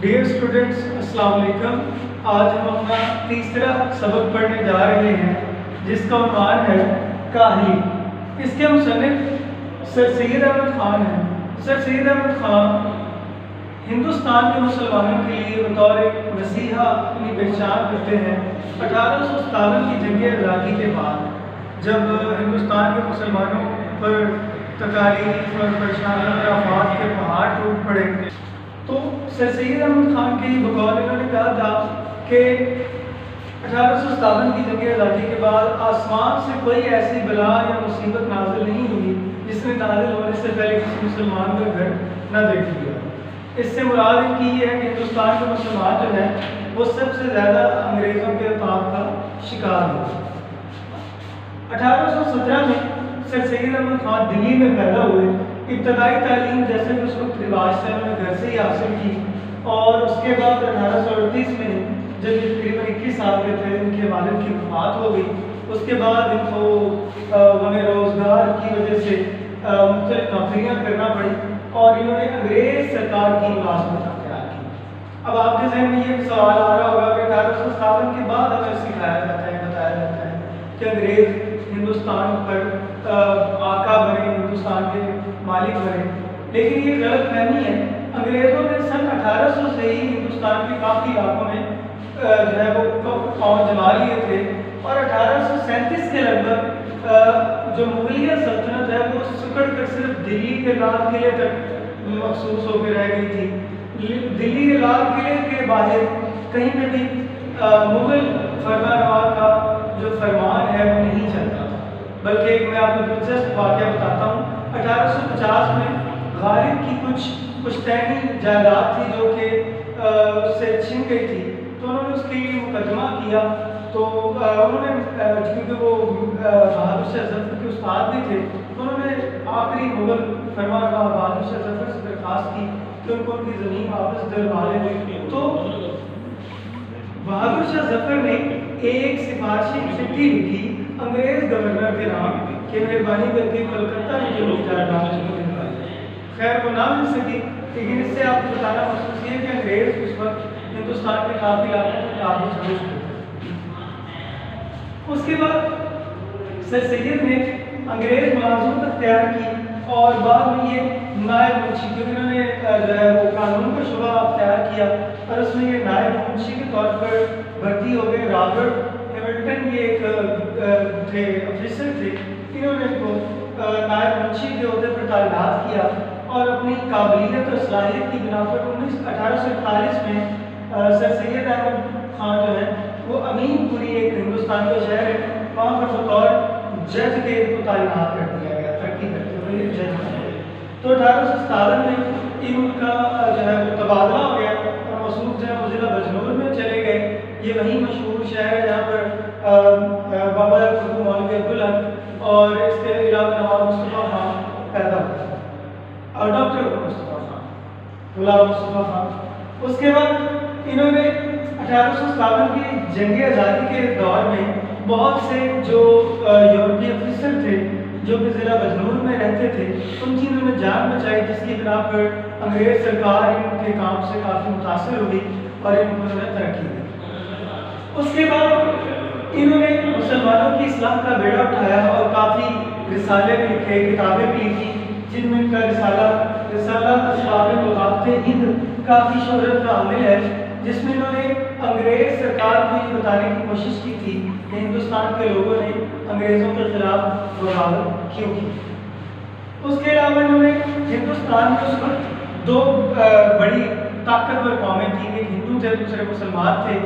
Dear students, السلام علیکم۔ آج ہم اپنا تیسرا سبق پڑھنے جا رہے ہیں جس کا عنوان ہے کاہلی۔ اس کے مصنف سر سید احمد خان ہیں۔ سر سید احمد خان ہندوستان کے مسلمانوں کے لیے بطور ایک مسیحا اپنی پہچان کرتے ہیں۔ 1857 کی جنگ آزادی کے بعد جب ہندوستان کے مسلمانوں پر تکالیف اور پریشانیوں اور آفات کے پہاڑ ٹوٹ پڑے تو سر سید احمد خان کے بقول انہوں نے کہا تھا کہ 1857 کی جنگ آزادی کے بعد آسمان سے کوئی ایسی بلا یا مصیبت نازل نہیں ہوئی جس نے نازل ہونے سے پہلے کسی مسلمان کا گھر نہ دیکھ لیا۔ اس سے مراد ان کی یہ ہے کہ ہندوستان کے مسلمان جو ہیں وہ سب سے زیادہ انگریزوں کے عطاب کا شکار ہوئے۔ 1817 میں سر سید احمد خان دلی میں پیدا ہوئے۔ ابتدائی تعلیم جیسے کہ اس وقت رواج سے انہوں نے گھر سے ہی حاصل کی، اور اس کے بعد 1838 میں جب یہ تقریباً 21 سال کے تھے ان کے والد کی وفات ہو گئی۔ اس کے بعد ان کو ہمیں روزگار کی وجہ سے مختلف نوکریاں کرنا پڑی اور انہوں نے انگریز سرکار کی ملازمت اختیار کی۔ اب آپ کے ذہن میں یہ سوال آ رہا ہوگا کہ 1857 کے بعد ہمیں سکھایا جاتا ہے، بتایا جاتا ہے کہ انگریز ہندوستان پر آقا بنے، ہندوستان کے مالک بنے، لیکن یہ غلط فہمی ہے۔ انگریزوں نے سن 1800 سے ہی ہندوستان کے کافی علاقوں میں جو ہے وہ پاؤں جما لیے تھے، اور 1837 کے لگ بھگ جو مغلیہ سلطنت ہے وہ سکڑ کر صرف دلی کے لال قلعے تک مخصوص ہو کے رہ گئی تھی۔ دلی کے لال قلعے کے باہر کہیں پہ بھی مغل فرمانروا کا جو فرمان ہے وہ نہیں چلتا تھا، بلکہ ایک میں آپ کو دلچسپ واقعہ بتاتا ہوں۔ 1850 میں غالب کی کچھ پشتینی جائیداد تھی جو کہ اس سے چھن گئی تھی، تو انہوں نے اس کے لیے مقدمہ کیا۔ تو انہوں نے کیونکہ وہ بہادر شاہ ظفر کے استاد بھی تھے، تو انہوں نے آخری مغل فرمانروا بہادر شاہ ظفر سے درخواست کی کہ ان کو ان کی زمین واپس دلوا لیں۔ تو بہادر شاہ ظفر نے ایک سفارشی چٹھی لکھی انگریز گورنر کے نام کہ مہربانی کر کے کلکتہ میں جو جائیداد خیر وہ نہ مل سکی، لیکن اس سے آپ کو بتانا مخصوص یہ کہ انگریز اس وقت ہندوستان کے کافی علاقوں میں قابض ہو چکے۔ اس کے بعد سر سید نے انگریز ملازمت اختیار کی اور بعد میں یہ نائب منشی، کیونکہ انہوں نے جو ہے وہ قانون کا شعبہ اختیار کیا اور اس میں یہ نائب منشی کے طور پر بھرتی ہو گئے۔ رابرٹ ہیملٹن یہ ایک تھے افیسر تھے، انہوں نے کو نائب منشی کے عہدے پر تعینات کیا اور اپنی قابلیت اور صلاحیت کی بنا پر 1848 میں سر سید احمد خان جو ہے وہ امین پوری ایک ہندوستان کا شہر ہے، وہاں پر بطور جج کے کو تعینات کر دیا گیا، ترقی کرتے ہوئے جج بن گئے۔ تو 1857 میں ان کا جو ہے وہ تبادلہ ہو گیا اور موصوف جو ہے وہ ضلع بجنور میں چلے گئے۔ یہ وہی مشہور شہر ہے جہاں پر بابا خدو مولوی عبدالحق اور اس کے علاوہ نواب مصطفیٰ خان پیدا ہوئے اور ڈاکٹر مصطفیٰ خان، غلام مصطفیٰ خان۔ اس کے بعد انہوں نے 1857 کی جنگ آزادی کے دور میں بہت سے جو یورپی افیسر تھے جو کہ ضلع بجنور میں رہتے تھے ان کی انہوں نے جان بچائی، جس کی بنا پر انگریز سرکار ان کے کام سے کافی متاثر ہوئی اور ان کو ترقی دی۔ اس کے بعد انہوں نے مسلمانوں کی اصلاح کا بیڑا اٹھایا اور کافی رسالے بھی لکھے، کتابیں بھی لکھی، جن میں ان کا رسالہ اسباب مغالطہ ہند کافی شہرت کا حامل ہے، جس میں انہوں نے انگریز سرکار کو یہ بتانے کی کوشش کی تھی کہ ہندوستان کے لوگوں نے انگریزوں کے خلاف بغاوت کیوں کی۔ اس کے علاوہ انہوں نے ہندوستان میں اس وقت دو بڑی طاقتور قومیں تھیں، ایک ہندو تھے دوسرے مسلمان تھے۔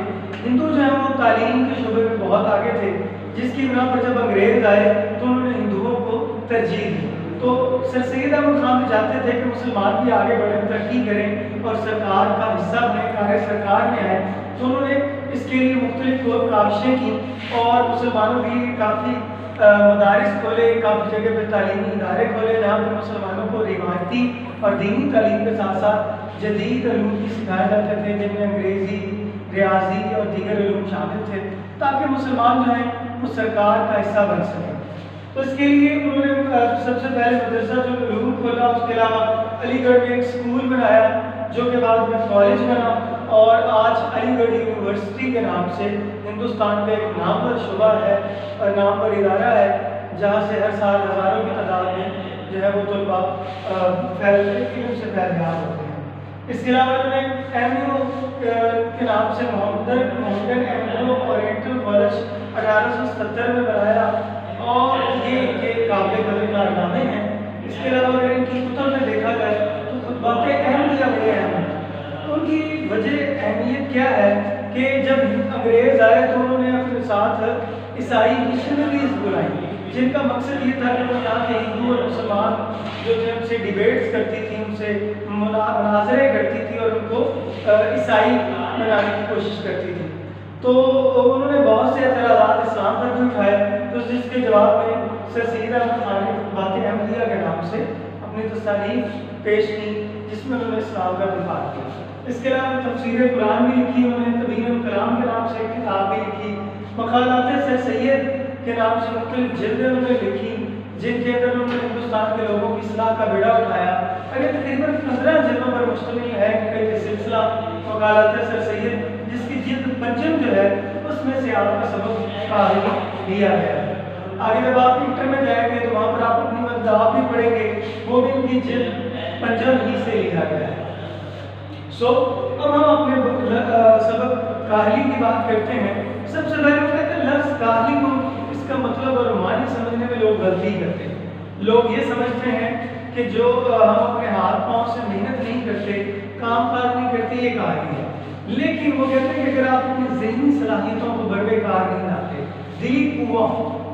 ہندو جو ہیں وہ تعلیم کے شعبے میں بہت آگے تھے، جس کی بنا پر جب انگریز آئے تو انہوں نے ہندوؤں کو ترجیح دی۔ تو سر سید احمد خان بھی چاہتے تھے کہ مسلمان بھی آگے بڑھیں، ترقی کریں اور سرکار کا حصہ بنیں، کار سرکار میں آئیں۔ تو انہوں نے اس کے لیے مختلف کاوشیں کی اور مسلمانوں کی کافی مدارس کھولے، کافی جگہ پہ تعلیمی ادارے کھولے جہاں پر مسلمانوں کو روایتی اور دینی تعلیم کے ساتھ ساتھ جدید علوم بھی سکھائے جاتے تھے، جن میں انگریزی، ریاضی اور دیگر علوم شامل تھے، تاکہ مسلمان جو ہیں وہ سرکار کا حصہ بن سکیں۔ تو اس کے لیے انہوں نے سب سے پہلے مدرسہ جو علوم کھولا، اس کے علاوہ علی گڑھ میں ایک اسکول بنایا جو کہ بعد میں کالج بنا اور آج علی گڑھ یونیورسٹی کے نام سے ہندوستان کا ایک نامور شعبہ ہے اور نامور ادارہ ہے، جہاں سے ہر سال ہزاروں کی تعداد میں جو ہے وہ طلباء علم سے فیضیاب ہوتے ہیں۔ اس کے علاوہ انہوں نے ایم یو کے نام سے ماؤنٹن اینگلو اورینٹل کالج 1870 میں بنایا اور یہ قابل قدر کارنامے ہیں۔ اس کے علاوہ اگر ان کی کتب میں دیکھا جائے تو خطبات احمدیہ بڑے اہم ہیں۔ ان کی وجہ اہمیت کیا ہے کہ جب انگریز آئے تو انہوں نے اپنے ساتھ عیسائی مشنریز بلائیں، جن کا مقصد یہ تھا کہ وہ یہاں کے ہندو اور مسلمان جو تھے ان سے ڈیبیٹس کرتی تھی، ان سے مناظرے کرتی تھی اور ان کو عیسائی بنانے کی کوشش کرتی تھی۔ تو انہوں نے بہت سے اعتراضات اسلام پر بھی اٹھائے، تو جس کے جواب میں سر سید احمد خان نے خطبات احمدیہ کے نام سے اپنی تصانیف پیش کی، جس میں انہوں نے اسلام کا دفاع کیا۔ اس کے علاوہ تفسیر قرآن بھی لکھی، انہوں نے تبیین الکلام کے نام سے ایک کتاب بھی لکھی، مقالات سر سید کے نام سے مختلف جلدیں انہوں نے لکھی، جن کے اندر انہوں نے ہندوستان کے لوگوں کی اصلاح کا بیڑا اٹھایا۔ اگر تقریباً 15 جلدوں پر مشتمل ہے ان کا یہ سلسلہ مقالات سر سید، جس کی جلد پنجم جو ہے اس میں سے آپ کا سبق قاہلی لیا گیا ہے۔ آگے جب آپ انٹر میں جائیں گے تو وہاں پر آپ اپنی مذاہب بھی پڑھیں گے، وہ بھی ان کی جلد پنجم ہی سے لکھا گیا ہے۔ اب ہم اپنے سبق کاہلی کی بات کرتے ہیں۔ سب سے پہلے وہ کہتے ہیں لفظ کاہلی کو اس کا مطلب اور معنی سمجھنے میں لوگ غلطی کرتے ہیں۔ لوگ یہ سمجھتے ہیں کہ جو ہم اپنے ہاتھ پاؤں سے محنت نہیں کرتے، کام کاج نہیں کرتے، یہ کاہلی ہے۔ لیکن وہ کہتے ہیں کہ اگر آپ اپنی ذہنی صلاحیتوں کو بروے کار نہیں لاتے، دلی قوا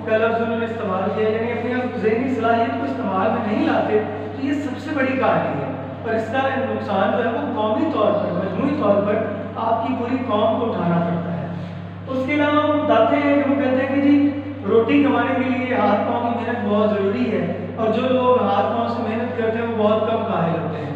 کا لفظ انہوں نے استعمال کیا، یعنی اپنی آپ ذہنی صلاحیت کو استعمال میں نہیں لاتے تو یہ سب سے بڑی کاہلی ہے، اور اس کا نقصان جو ہے وہ قومی طور پر، مجموعی طور پر آپ کی پوری قوم کو اٹھانا پڑتا ہے۔ اس کے علاوہ وہ بتاتے ہیں کہ وہ کہتے ہیں کہ جی روٹی کمانے کے لیے ہاتھ پاؤں کی محنت بہت ضروری ہے، اور جو لوگ ہاتھ پاؤں سے محنت کرتے ہیں وہ بہت کم کاہل ہوتے ہیں۔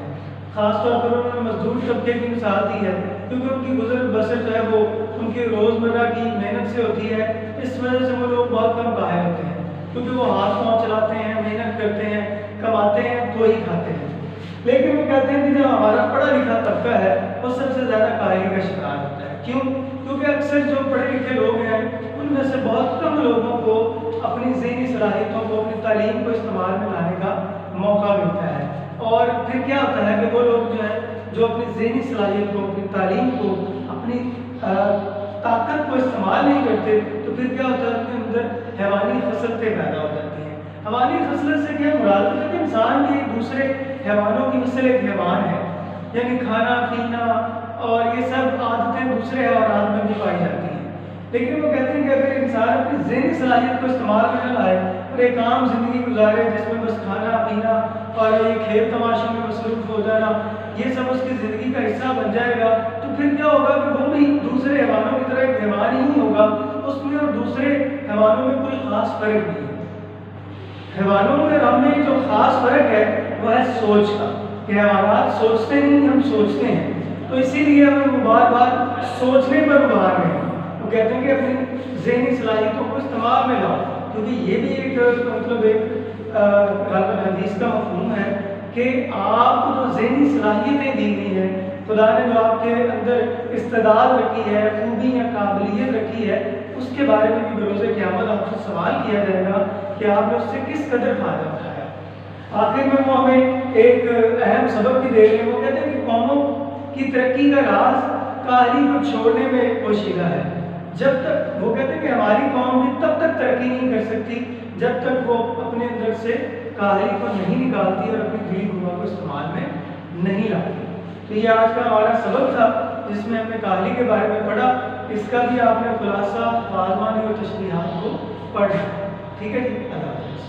خاص طور پر انہوں نے مزدور طبقے کی مثال دی ہے، کیونکہ ان کی گزر بسر جو ہے وہ ان کے روزمرہ کی محنت سے ہوتی ہے، اس وجہ سے وہ لوگ بہت کم کاہل ہوتے ہیں، کیونکہ وہ ہاتھ پاؤں چلاتے ہیں، محنت کرتے ہیں، کماتے ہیں تو ہی کھاتے ہیں۔ لیکن وہ کہتے ہیں کہ جو ہمارا پڑھا لکھا طبقہ ہے وہ سب سے زیادہ کاہلی کا شکار ہوتا ہے۔ کیوں؟ کیونکہ اکثر جو پڑھے لکھے لوگ ہیں ان میں سے بہت کم لوگوں کو اپنی ذہنی صلاحیتوں کو، اپنی تعلیم کو استعمال میں لانے کا موقع ملتا ہے، اور پھر کیا ہوتا ہے کہ وہ لوگ جو ہے جو اپنی ذہنی صلاحیت کو، اپنی تعلیم کو، اپنی طاقت کو استعمال نہیں کرتے، تو پھر کیا ہوتا ہے ان کے اندر حیوانی خصلتیں پیدا ہو جاتی ہیں۔ حیوانی خصلت سے کیا مراد ہے کہ انسان بھی ایک دوسرے حیوانوں کی مثل ایک حیوان ہے، یعنی کھانا پینا اور یہ سب عادتیں دوسرے حیوانات میں بھی پائی جاتی ہیں۔ لیکن وہ کہتے ہیں کہ اگر انسان اپنی ذہنی صلاحیت کو استعمال میں نہ لائے اور ایک عام زندگی گزارے جس میں بس کھانا پینا اور یہ کھیل تماشوں میں مصروف ہو جانا یہ سب اس کی زندگی کا حصہ بن جائے گا، تو پھر کیا ہوگا کہ وہ بھی دوسرے حیوانوں کی طرح ایک حیوان ہی نہیں ہوگا، اس میں اور دوسرے حیوانوں میں کوئی خاص فرق نہیں ہے۔ حیوانوں میں ہم میں جو خاص فرق ہے وہ ہے سوچ کا، کہ حیوانات سوچتے نہیں، ہم سوچتے ہیں، تو اسی لیے ہمیں بار بار سوچنے پر ابھار رہے ہیں۔ وہ کہتے ہیں کہ اپنی ذہنی صلاحیتوں کو استعمال میں لاؤ، کیونکہ یہ بھی ایک مطلب ایک حدیث کا مفہوم ہے کہ آپ کو جو ذہنی صلاحیتیں دی گئی ہیں، خدا نے جو آپ کے اندر استعداد رکھی ہے، خوبی یا قابلیت رکھی ہے، اس کے بارے میں بھی بروز قیامت آپ سے سوال کیا جائے گا کہ آپ نے اس سے کس قدر فائدہ اٹھایا۔ آخر میں وہ ہمیں ایک اہم سبق بھی دے رہے ہیں۔ وہ کہتے ہیں کہ قوموں کی ترقی کا راز کاہلی کو چھوڑنے میں پوشیدہ ہے۔ جب تک وہ کہتے ہیں کہ ہماری قوم بھی تب تک ترقی نہیں کر سکتی جب تک وہ اپنے اندر سے کاہلی کو نہیں نکالتی اور اپنی دلی قوا کو استعمال میں نہیں لاتی۔ تو یہ آج کا ہمارا سبق تھا جس میں ہم نے کاہلی کے بارے میں پڑھا، اس کا بھی آپ نے خلاصہ آزمانی اور تشریحات کو پڑھا۔ ٹھیک ہے جی، اللہ حافظ۔